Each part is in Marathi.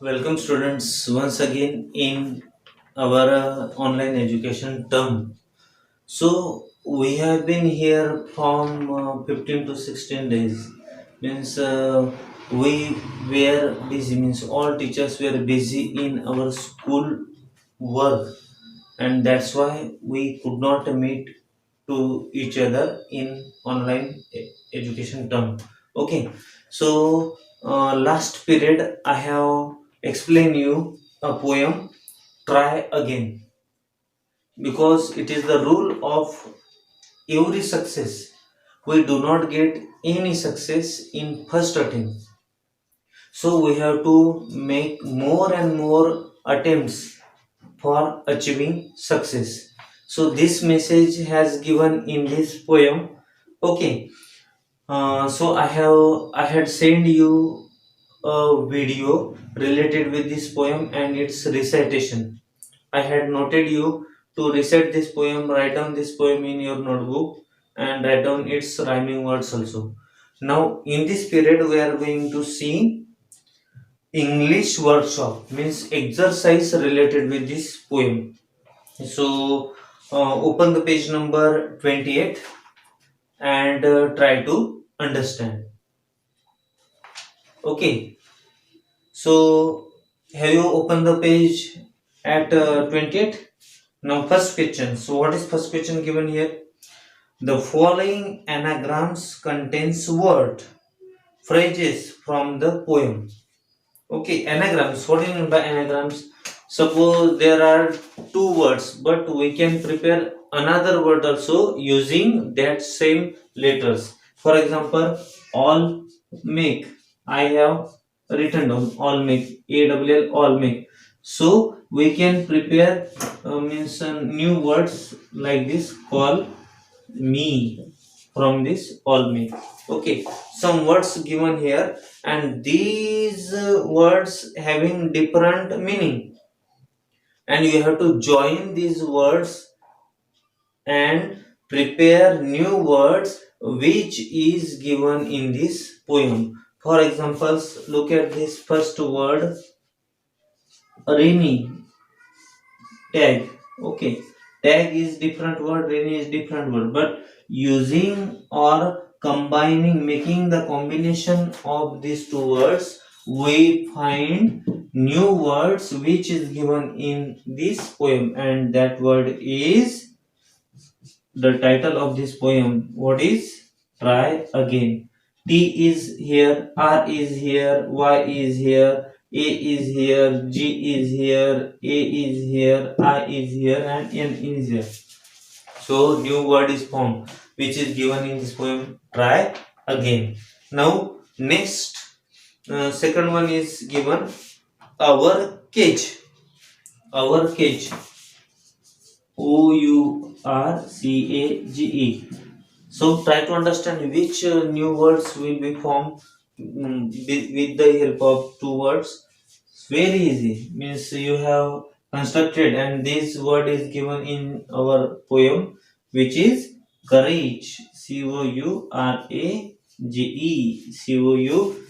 Welcome students once again in our online education term. So we have been here from 15 to 16 days. Means we were busy. Means all teachers were busy in our school work, and that's why we could not meet to each other in online education term. Okay, so last period I have explained you a poem, Try Again, because it is the rule of every success. We do not get any success in first attempt, so we have to make more and more attempts for achieving success. So this message has given in this poem. Okay, so I had sent you a video related with this poem and its recitation. I had noted you to recite this poem, write down this poem in your notebook and write down its rhyming words also. Now in this period we are going to see English workshop, means exercise related with this poem. So open the page number 28 and try to understand. Okay, so have you opened the page at 28? Now first question. So what is first question given here? The following anagrams contains word phrases from the poem. Okay, anagrams. What do you mean by anagrams? Suppose there are two words, but we can prepare another word also using that same letters. For example, all make. I have written down all make. AWL all make. So we can prepare means new words like this. Call me from this all me. Okay, some words given here, and these words having different meaning, and you have to join these words and prepare new words which is given in this poem. For examples, look at this first word, rainy. Tag. Okay, tag is different word, rainy is different word, but using or combining, making the combination of these two words, we find new words which is given in this poem, and that word is the title of this poem. What is? Try Again. T is here, R is here, Y is here, A is here, G is here, A is here, I is here, and N is here. So new word is formed which is given in this poem. Try again. Now next, second one is given, our cage. Our cage. OURCAGE. So try to understand which new words will be formed with the help of two words. It's very easy. Means you have constructed, and this word is given in our poem, which is courage. COURAGE.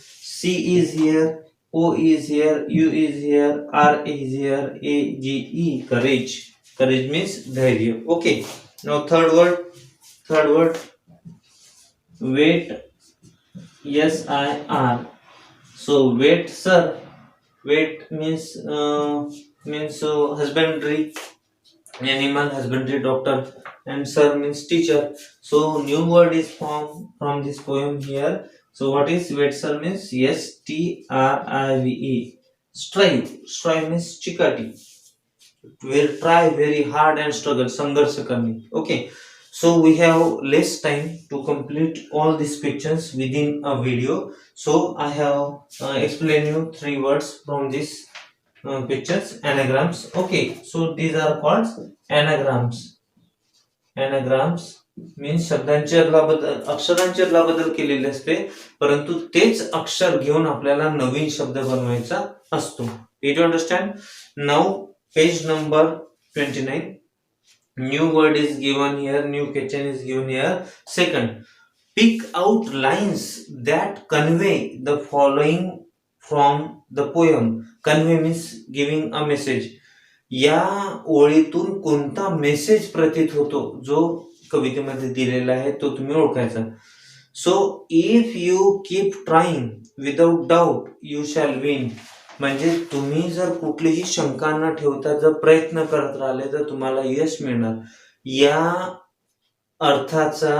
C is here, O is here, U is here, R is here, AGE. Courage. Courage means dhairya. Okay. Now third word. Third word, wait. SIR. So wait, sir. Wait means husbandry, animal husbandry doctor, and sir means teacher. So new word is formed from this poem here. So what is wait, sir means? STRIVE. Strive. Strive means chikati. Will try very hard and struggle, संघर्ष करने. Okay, so we have less time to complete all these pictures within a video, so I have explained you three words from these pictures. Anagrams. Okay, so these are called anagrams. Anagrams means शब्दांची अदलाबदल, अक्षरांची अदलाबदल केलेली असते, परंतु तेच अक्षर घेऊन आपल्याला नवीन शब्द बनवायचा असतो. Did you understand? Now page number 29. New word is given here, new question is given here. Second, pick out lines that convey the following from the poem. Convey means giving a message. या ओळीतून कोणता मेसेज प्रतीत होतो जो कवितेमध्ये दिलेला आहे तो तुम्ही ओळखायचा. So if you keep trying without doubt you shall win. म्हणजे तुम्ही जर कुठलीही शंका न ठेवता जर प्रयत्न करत राहिले तर तुम्हाला यश मिळणार. या अर्थाची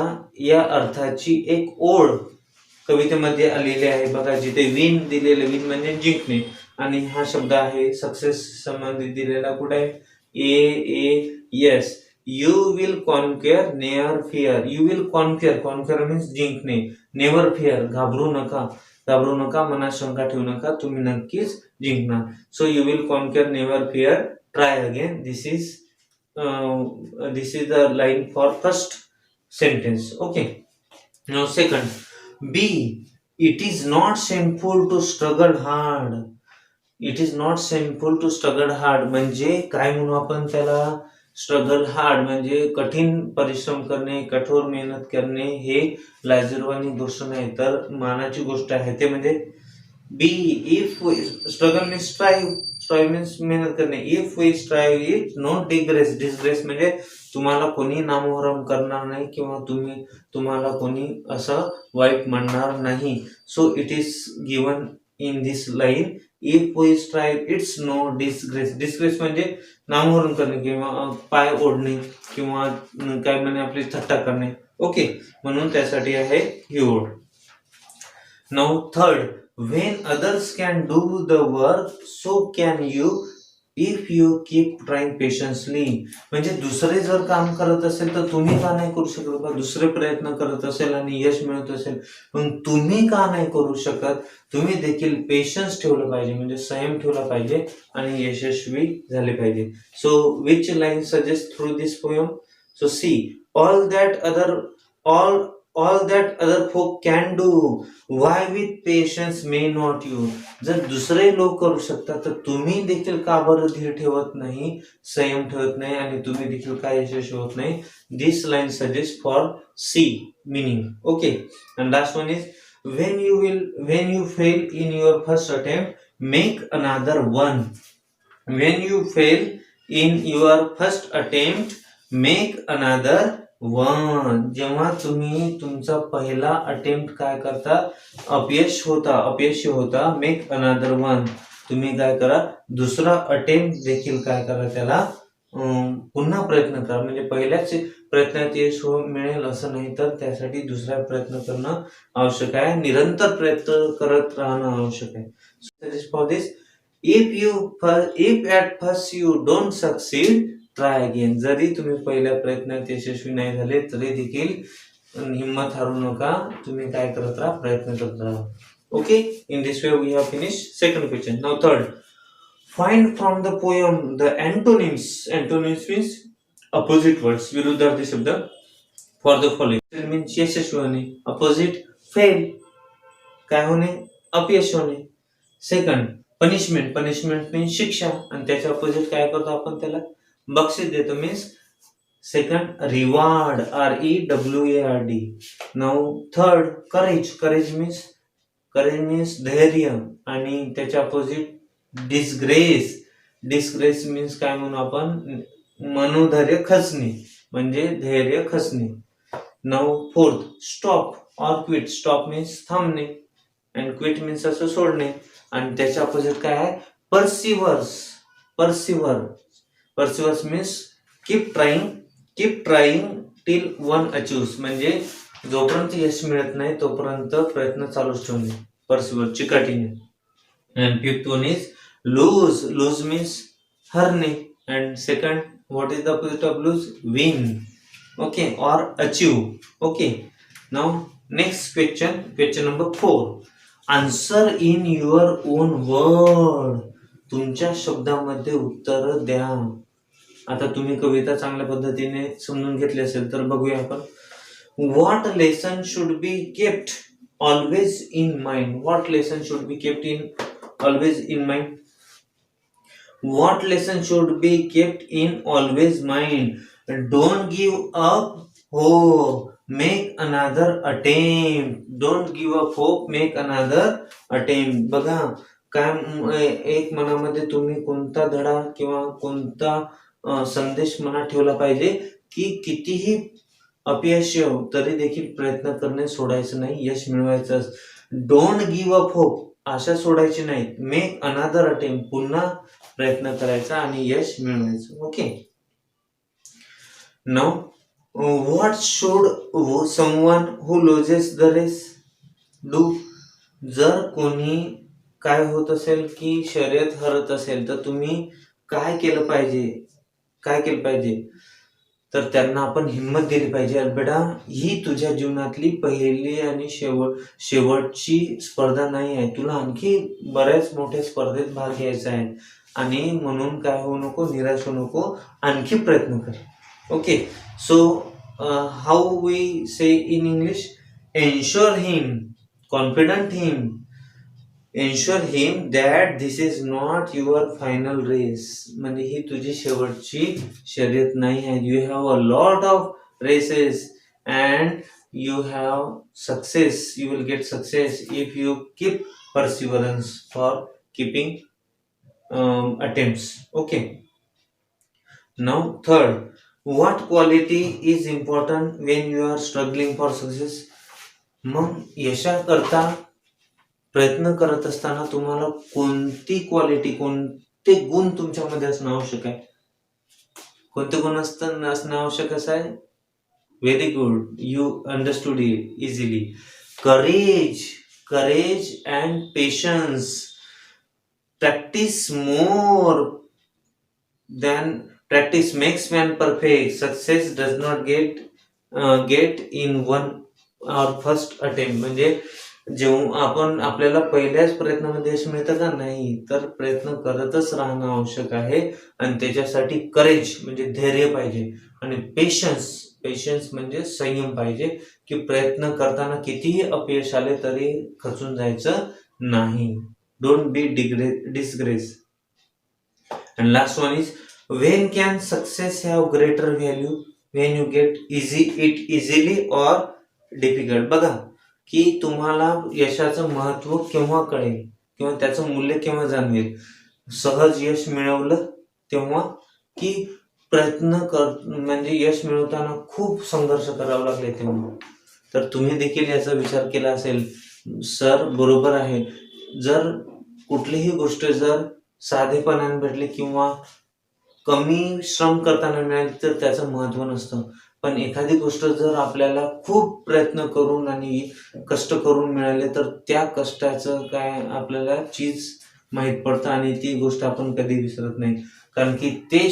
एक ओळ कवितेमध्ये आलेली आहे बघा. जिथे विन दिलेलं, विन म्हणजे जिंकणे, आणि हा शब्द आहे सक्सेस संबंधित दिलेला. कुठे आहे? Yes. You will conquer never fear. You will conquer, conquer means जिंकणे. नेवर फिअर, घाबरू नका. घाबरू नका, मनात शंका ठेवू नका, तुम्ही नक्कीच जिंकणार. So you will conquer never fear, try again. This is the line for first sentence. Okay. Now second, B. It is not shameful to struggle hard. It is not shameful to struggle hard. म्हणजे काय म्हणू आपण त्याला? स्ट्रगल हार्ड म्हणजे कठीण परिश्रम करणे, कठोर मेहनत करणे हे लाजिरवाणी गोष्ट नाही, तर मानाची गोष्ट आहे. ते म्हणजे b. If struggle means strive means मेहनत करणे. If we strive it no disgrace. Disgrace म्हणजे तुम्हाला कोणी नामोहरम करणार नाही किंवा तुम्हाला कोणी असं वाईट म्हणणार नाही. So it is given in this line. If we strive it's no disgrace. Disgrace म्हणजे नामोहरम करणे किंवा पाय ओढणे किंवा काय म्हणे आपली थट्टा करणे. ओके, म्हणून त्यासाठी आहे ही ओढ. Now third, when others can do the work so can you if you keep trying patiently. म्हणजे दुसरे जर काम करत असेल तर तुम्ही का नाही करू शकत? बा दुसरे प्रयत्न करत असेल आणि यश मिळत असेल पण तुम्ही का नाही करू शकत? तुम्ही देखील पेशन्स ठेवलं पाहिजे, म्हणजे संयम ठेवला पाहिजे आणि यशस्वी झाले पाहिजे. So which line suggest through this poem? So see, all that other folk can do, why with patience may not you. जर दुसरे लोक करू शकतात तर तुम्ही देखील का बरं धीर ठेवत नाही, संयम ठेवत नाही आणि तुम्ही देखील काय यशस्वी होत नाही? This line suggest for see meaning. Okay, and last one is when you fail in your first attempt make another one. When you fail in your first attempt make another one. जेव्हा तुम्ही तुमचा पहिला अटेम्प्ट काय करता, अपयशी होता, मेक अनदर वन. तुम्ही काय करा, दुसरा अटेम्प्ट देखील काय करा, त्याला पुन्हा प्रयत्न करा. म्हणजे पहिल्याच प्रयत्नात यश मिळेल असं नाही, तर त्यासाठी दुसरा प्रयत्न करणं आवश्यक आहे. निरंतर प्रयत्न करत राहणं आवश्यक आहे. For this, if at first you don't succeed try again. जरी तुम्ही पहिल्या प्रयत्नात यशस्वी नाही झाले तरी देखील हिंमत हारू नका, तुम्ही काय करत राहा, प्रयत्न करत राहा. Okay, in this way we have finish second question. Now third, find from the poem the antonyms. Antonyms means opposite words, विरुद्धार्थी शब्द. फॉर द फॉलोइंग मीन्स यशस्वी होणे, अपोजिट फेल काय होणे, अपयश होणे. सेकंड, पनिशमेंट मीन्स शिक्षा आणि त्याच्या अपोजिट काय करतो आपण, त्याला बक्षीस देतो. Means second reward, REWARD. Now third, courage means धैर्य आणि त्याच्या अपोजिट डिस्ग्रेस मीन्स काय म्हणू आपण, मनोधैर्य खचणे म्हणजे धैर्य खचणे. Now fourth, stop quit means थांबणे अँड क्विट मीन्स असं सोडणे आणि त्याच्या अपोजिट काय आहे, persevers means keep trying till one achieves. म्हणजे जोपर्यंत यश मिळत नाही तोपर्यंत प्रयत्न चालूच ठेवणे, परसिवर, चिकाटीने. And fifth one is lose means हरणे and second, what is the opposite of lose, win. Okay, or achieve. Okay, now next question number 4, answer in your own word. तुमच्या शब्दामध्ये उत्तर द्या. आता तुम्ही कविता चांगल्या पद्धतीने समजून घेतली असेल तर बघूया आपण. What lesson should be kept always in mind. What lesson should be kept always in mind. What lesson should be kept in always mind. Don't give up hope, make another attempt. Don't give up hope, make another attempt. बघा, एक मनामध्ये तुम्ही कोणता धडा किंवा कोणता संदेश मनात ठेवला पाहिजे, की कितीही अपयश येऊ तरी देखील प्रयत्न करणे सोडायचं नाही, यश मिळवायचं. डोंट गिव्ह अप होप, आशा सोडायची नाही. मेक अनदर अटेम्प्ट, पुन्हा प्रयत्न करायचा आणि यश मिळवायचं. Okay. Now what should someone who loses the race do? जर कोणी काय होत असेल की शर्यत हरत असेल तर तुम्ही काय केलं पाहिजे? तर त्यांना आपण हिंमत दिली पाहिजे. अरे बेटा, ही तुझ्या जीवनातली पहिली आणि शेवटची स्पर्धा नाही आहे. तुला आणखी बऱ्याच मोठ्या स्पर्धेत भाग घ्यायचा आहे आणि म्हणून काय होऊ नको, निराश होऊ नको, आणखी प्रयत्न कर. Okay. So how we say in English? Ensure him, confident him, ensure him that this is not your final race. म्हणजे ही तुझी शेवटची शर्यत नाही आहे. You have a lot of races and you have success. You will get success if you keep perseverance for keeping attempts. Okay. Now third, what quality is important when you are struggling for success? मग यशाकरता प्रयत्न करत असताना तुम्हाला कोणती क्वालिटी, कोणते गुण तुमच्यामध्ये असणं आवश्यक आहे? कोणते गुण असणं आवश्यक आहे? Very good, you understood it easily. Courage and patience. Practice more than practice makes man perfect. Success does not get in one और फर्स्ट अटेम्प्ट. म्हणजे जेव्हा आपल्याला पहिल्याच प्रयत्नामध्ये यश मिळतं का? नाही. तर प्रयत्न करतच राहणं आवश्यक आहे आणि त्याच्यासाठी करेज म्हणजे धैर्य पाहिजे आणि पेशन्स म्हणजे संयम पाहिजे, की प्रयत्न करताना कितीही अपयश आले तरी खचून जायचं नाही. Don't be disgrace. And last one is, when can success have greater value? When you get it easily or difficult. बघा की तुम्हाला यशाचं महत्व केव्हा कळेल किंवा त्याचं मूल्य केव्हा जाणवेल? सहज यश मिळवलं तेव्हा, की प्रयत्न म्हणजे यश मिळवताना खूप संघर्ष करावा लागले तेव्हा? तर तुम्ही देखील याचा विचार केला असेल. सर बरोबर आहे. जर कुठलीही गोष्ट जर साधेपणाने भेटली किंवा कमी श्रम करताना मिळाली तर त्याचं महत्व नसतं. पण एखादी गोष्ट जर आपल्याला खूप प्रयत्न करून आणि कष्ट करून मिळाले तर त्या कष्टाचं काय आपल्याला चीज माहीत पडतं आणि ती गोष्ट आपण कधी विसरत नाही. कारण की ते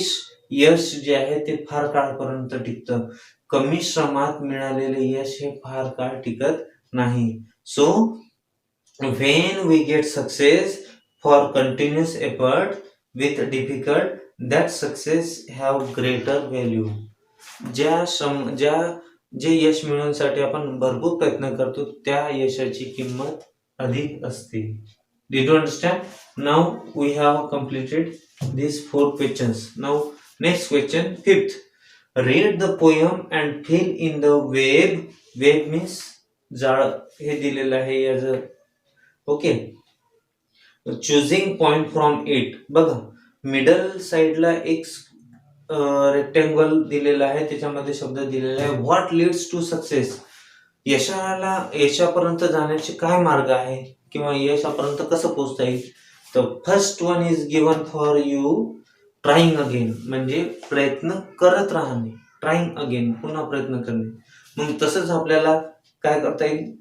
यश जे आहे ते फार काळापर्यंत टिकतं. कमी श्रमात मिळालेले यश हे फार काळ टिकत नाही. So when we get success for continuous effort with difficult, that success have greater value. जे यश मिळवण्यासाठी आपण भरपूर प्रयत्न करतो त्या यशाची किंमत अधिक असते. Did you understand? Now we have completed these 4 questions. Now next question, 5th. Read the poem and fill in the web. Web means जाळ हे दिलेलं आहे याचं. ओके. चुझिंग point from it. बघा मिडल साइडला एक रेक्टेंगल दिलेला आहे, त्याच्यामध्ये शब्द दिलेला आहे व्हॉट लीड्स टू सक्सेस. यशापर्यंत जाण्याचे काय मार्ग आहे किंवा यशापर्यंत कसं पोहोचता येईल? तर first one is given for you, trying again. म्हणजे प्रयत्न करत राहणे. ट्राईंग अगेन, पुन्हा प्रयत्न करणे. मग तसंच आपल्याला काय करता येईल?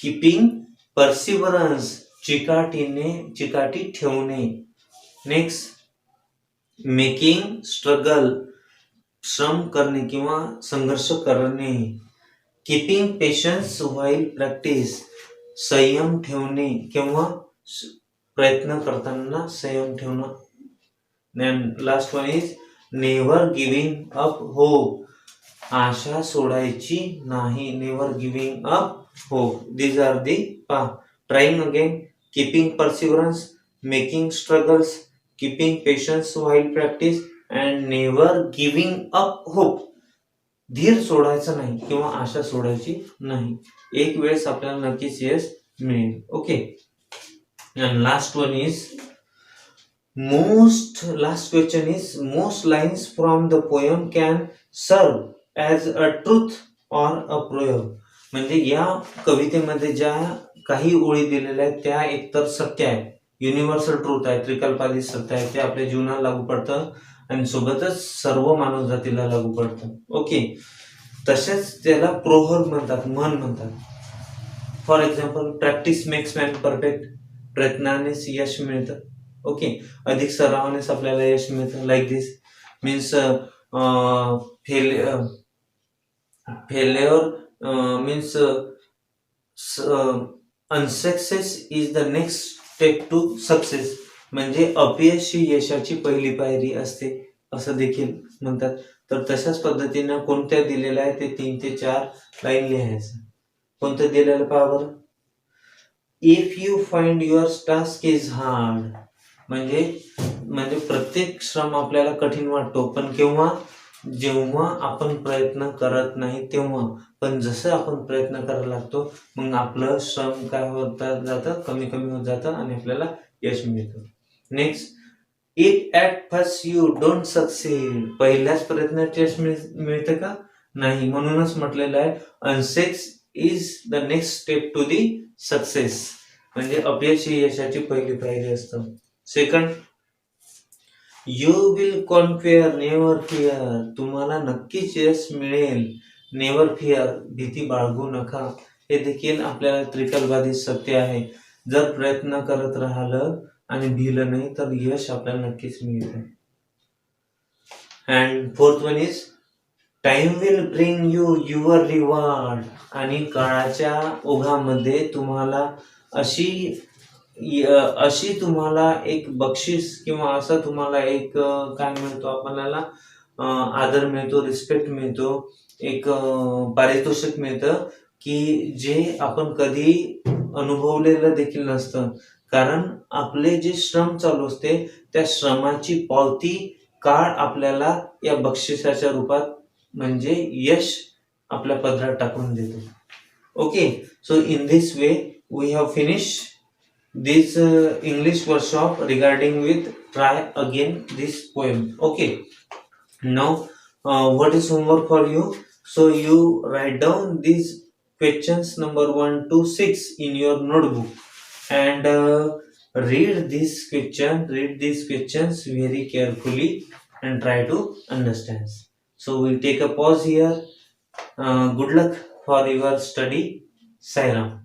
कीपिंग परसिव्हरन्स, चिकाटी ठेवणे. नेक्स्ट मेकिंग स्ट्रगल, श्रम करणे किंवा संघर्ष करणे. कीपिंग पेशन्स व्हाईल प्रॅक्टिस, संयम ठेवणे किंवा प्रयत्न करताना संयम ठेवणं. Then last one is never giving up hope, आशा सोडायची नाही. Never giving up hope. These are the trying again, keeping perseverance, making struggles, keeping patience while practice and never giving up hope. धीर सोडायचा नाही किंवा आशा सोडायची नाही. एक वेळेस आपल्याला नक्कीच यश मिळेल. Okay. And last question is, most lines from the poem can serve as a truth or a proverb. म्हणजे या कवितेमध्ये ज्या काही ओळी दिलेल्या आहेत त्या एकतर सत्य आहे, युनिव्हर्सल ट्रूथ आहे, त्रिकल्पादी सत्य आहे, ते आपल्या जीवनाला लागू पडतं आणि सोबतच सर्व मानव जातीला लागू पडतं. ओके, तसेच त्याला प्रोव्हर्ब म्हणतात, म्हण म्हणतात. For example, practice makes man perfect, प्रयत्नानेच यश मिळतं. ओके, अधिक सरावानेच आपल्याला यश मिळतं. Like this means failure means unsuccess is the next step to success. म्हणजे अपयश ही यशाची पहिली पायरी असते असं देखील म्हणतात. तर तशाच पद्धतीनं कोणत्या दिलेल्या आहे ते 3 ते 4 लाईन लिहायचं. कोणतं दिलेलं पहा बरं. If you find your task is hard, म्हणजे प्रत्येक श्रम आपल्याला कठीण वाटतो, पण केव्हा? जेव्हा आपण प्रयत्न करत नाही तेव्हा. पण जसं आपण प्रयत्न करायला लागतो मग आपलं श्रम काय होत जातं, कमी कमी होत जातं आणि आपल्याला यश मिळतं. Next, if at first you don't succeed, पहिल्याच प्रयत्नात यश मिळतं का? नाही. म्हणूनच म्हटलेलं आहे unsuccess is the next step to the success. म्हणजे अपयश ही यशाची पहिली पायरी असतं. Second, you will conquer, never fear, तुम्हाला नक्कीच यश मिळेल. नेव्हर फिअर, भीती बाळगू नका. हे देखील आपल्याला त्रिकलबाधित सत्य आहे. जर प्रयत्न करत राहिलं आणि भिलं नाही तर यश आपल्याला नक्कीच मिळतं. And fourth one is, time will bring you your reward, आणि काळाच्या ओघामध्ये तुम्हाला अशी तुम्हाला एक बक्षीस किंवा असं तुम्हाला एक काय मिळतो आपल्याला, आदर मिळतो, रिस्पेक्ट मिळतो, एक पारितोषिक मिळतं की जे आपण कधी अनुभवलेलं देखील नसतं. कारण आपले जे श्रम चालू असते त्या श्रमाची पावती काळ आपल्याला या बक्षिसाच्या रूपात म्हणजे यश आपल्या पदरात टाकून देतो. Okay, so in this way we have finish this English workshop regarding with try again this poem. Okay, now what is homework for you? So you write down these questions number 1 to 6 in your notebook and read these questions very carefully and try to understand. So we'll take a pause here. Good luck for your study. Sai Ram.